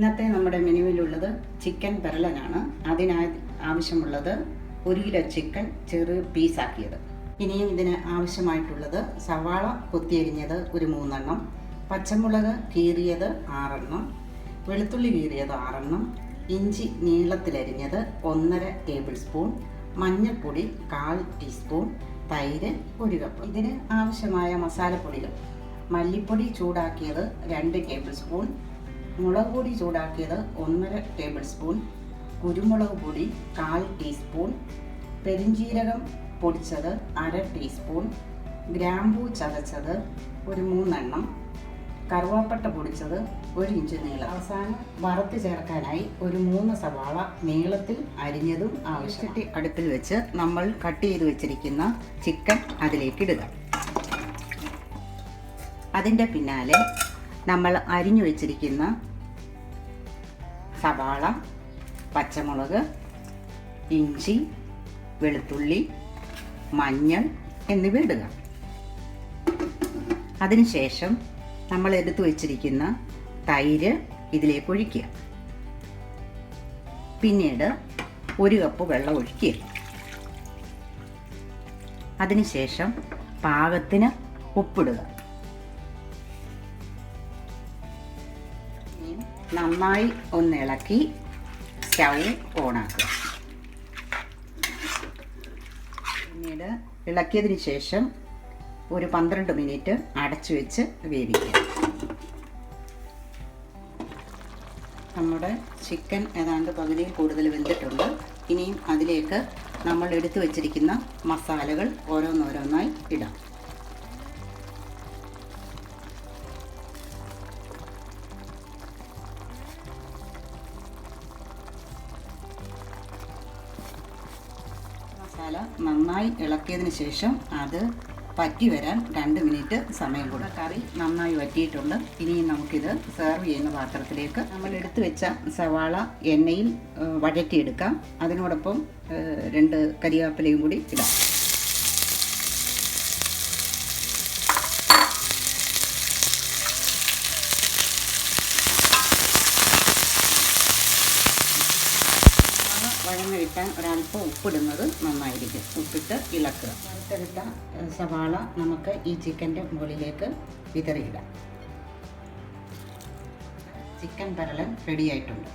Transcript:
ഇന്നത്തെ നമ്മുടെ മെനുവിലുള്ളത് ചിക്കൻ പെരളനാണ്. അതിനായി ആവശ്യമുള്ളത് 1 കിലോ ചിക്കൻ ചെറു പീസാക്കിയത്. ഇനിയും ഇതിന് ആവശ്യമായിട്ടുള്ളത് സവാള കൊത്തിയരിഞ്ഞത് ഒരു 3 എണ്ണം, പച്ചമുളക് കീറിയത് 6 എണ്ണം, വെളുത്തുള്ളി കീറിയത് 6 എണ്ണം, ഇഞ്ചി നീളത്തിലരിഞ്ഞത് 1.5 ടേബിൾ സ്പൂൺ, മഞ്ഞൾപ്പൊടി 1/4 ടീസ്പൂൺ, തൈര് 1 കപ്പ്. ഇതിന് ആവശ്യമായ മസാലപ്പൊടികൾ: മല്ലിപ്പൊടി ചൂടാക്കിയത് 2 ടേബിൾ സ്പൂൺ, മുളക് പൊടി ചൂടാക്കിയത് 1.5 ടേബിൾ സ്പൂൺ, കുരുമുളക് പൊടി 1/4 ടീസ്പൂൺ, പെരിഞ്ജീരകം പൊടിച്ചത് 1/2 ടീസ്പൂൺ, ഗ്രാമ്പൂ ചതച്ചത് ഒരു 3 എണ്ണം, കറുവാപ്പട്ട പൊടിച്ചത് 1 ഇഞ്ച് നീളം. അവസാനം വറുത്ത് ചേർക്കാനായി ഒരു 3 സവാള നീളത്തിൽ അരിഞ്ഞതും ആവശ്യമായിട്ട് അടുപ്പിൽ വെച്ച് നമ്മൾ കട്ട് ചെയ്ത് വെച്ചിരിക്കുന്ന ചിക്കൻ അതിലേക്ക് ഇടുക. അതിൻ്റെ പിന്നാലെ നമ്മൾ അരിഞ്ഞു വെച്ചിരിക്കുന്ന സവാള, പച്ചമുളക്, ഇഞ്ചി, വെളുത്തുള്ളി, മഞ്ഞൾ എന്നിവ ഇടുക. അതിനുശേഷം നമ്മൾ എടുത്തു വെച്ചിരിക്കുന്ന തൈര് ഇതിലേക്ക് ഒഴിക്കുക. പിന്നീട് 1 കപ്പ് വെള്ളം ഒഴിക്കുക. അതിനുശേഷം പാകത്തിന് ഉപ്പിടുക. നന്നായി ഒന്ന് ഇളക്കി സ്റ്റൗ ഓണാക്കുക. പിന്നീട് ഇളക്കിയതിന് ശേഷം ഒരു 12 മിനിറ്റ് അടച്ചു വെച്ച് വേവിക്കുക. നമ്മുടെ ചിക്കൻ ഏതാണ്ട് പകുതിയിൽ കൂടുതൽ വെന്തിട്ടുണ്ട്. ഇനിയും അതിലേക്ക് നമ്മൾ എടുത്തു വച്ചിരിക്കുന്ന മസാലകൾ ഓരോന്നോരോന്നായി ഇടാം. മസാല നന്നായി ഇളക്കിയതിന് ശേഷം അത് വറ്റി വരാൻ 2 മിനിറ്റ് സമയം കൊടുക്കുക. കറി നന്നായി വറ്റിയിട്ടുണ്ട്. ഇനിയും നമുക്കിത് സെർവ് ചെയ്യുന്ന പാത്രത്തിലേക്ക് നമ്മൾ എടുത്തു വെച്ച സവാള എണ്ണയിൽ വഴറ്റിയെടുക്കാം. അതിനോടൊപ്പം 2 കരിവേപ്പിലയും കൂടി ഇടാം. വഴങ്ങ കിട്ടാൻ ഒരല്പം ഉപ്പിടുന്നത് നന്നായിരിക്കും. ഉപ്പിട്ട് ഇളക്കുക. വറുത്തെടുത്ത സവാള നമുക്ക് ഈ ചിക്കൻ്റെ മുകളിലേക്ക് വിതറിയിടാം. ചിക്കൻ പെരളൻ റെഡിയായിട്ടുണ്ട്.